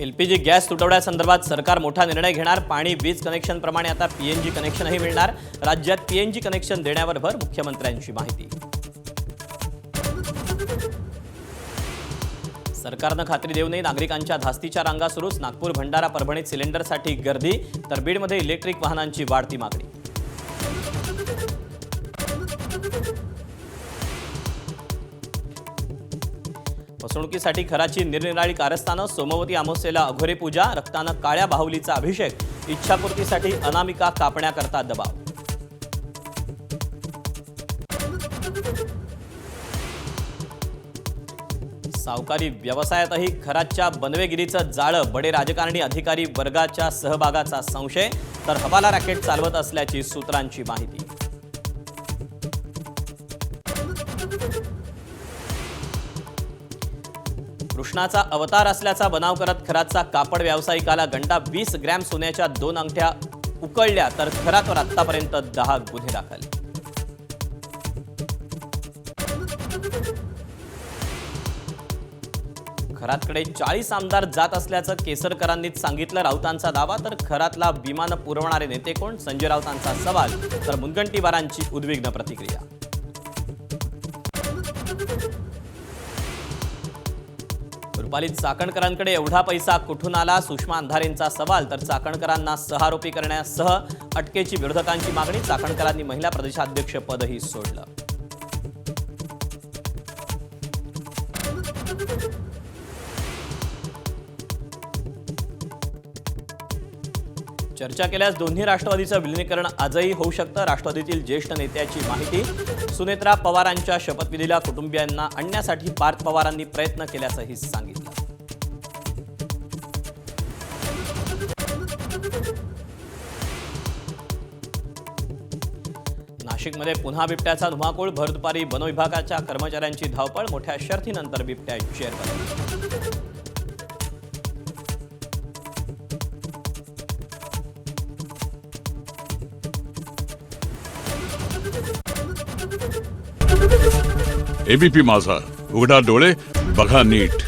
LPG gas तुटवड्यासंदर्भात सरकार मोठा निर्णय घेणार। पाणी वीज कनेक्शन प्रमाणे आता पीएनजी कनेक्शनही मिळणार। राज्यात पीएनजी कनेक्शन देण्यावर भर, मुख्यमंत्र्यांची माहिती। सरकारनं खात्री देऊ नये, नागरिकांच्या धास्तीच्या रांगा सुरूच। नागपूर, भंडारा, परभणीत सिलेंडरसाठी गर्दी, तर बीडमध्ये इलेक्ट्रिक वाहनांची वाढती मागणी। फसवणुकीसाठी खराची निरनिराळी कारस्थानं, सोमवती अमावस्येला अघोरी पूजा, रक्तानं काळ्या बाहुलीचा अभिषेक, इच्छापूर्तीसाठी अनामिका कापण्याकरता दबाव। सावकारी व्यवसायातही खराच्या बनवेगिरीचं जाळं, बडे राजकारणी अधिकारी वर्गाच्या सहभागाचा संशय, तर हवाला रॅकेट चालवत असल्याची सूत्रांची माहिती। कृष्णाचा अवतार असल्याचा बनाव करत खराचा कापड व्यावसायिकाला गंडा, 20 ग्रॅम सोन्याच्या 2 अंगठ्या उकळल्या, तर खरातवर आतापर्यंत 10 गुन्हे दाखल। खरातकडे 40 आमदार जात असल्याचं केसरकरांनीच सांगितलं, राऊतांचा दावा। तर खरातला विमान पुरवणारे नेते कोण, संजय राऊतांचा सवाल, तर मुनगंटीवारांची उद्विग्न प्रतिक्रिया। रुपालीत चाकणकरांकडे एवढा पैसा कुठून आला, सुषमा अंधारेंचा सवाल, तर चाकणकरांना 6 आरोपी करण्यासह अटकेची विरोधकांची मागणी। चाकणकरांनी महिला प्रदेशाध्यक्ष पदही सोडलं। चर्चा केल्यास दोन्ही राष्ट्रवादीचं विलीनीकरण आजही होऊ शकतं, राष्ट्रवादीतील ज्येष्ठ नेत्याची माहिती। सुनेत्रा पवारांच्या शपथविधीला कुटुंबियांना आणण्यासाठी पार्थ पवारांनी प्रयत्न केल्याचंही सांगितलं। नाशिकमध्ये पुन्हा बिबट्याचा धुमाकूळ, भर दुपारी वनविभागाच्या कर्मचाऱ्यांची धावपळ, मोठ्या शर्थीनंतर बिबट्या जेरबंद। एबीपी माझा, उघडा डोळे बघा नीट।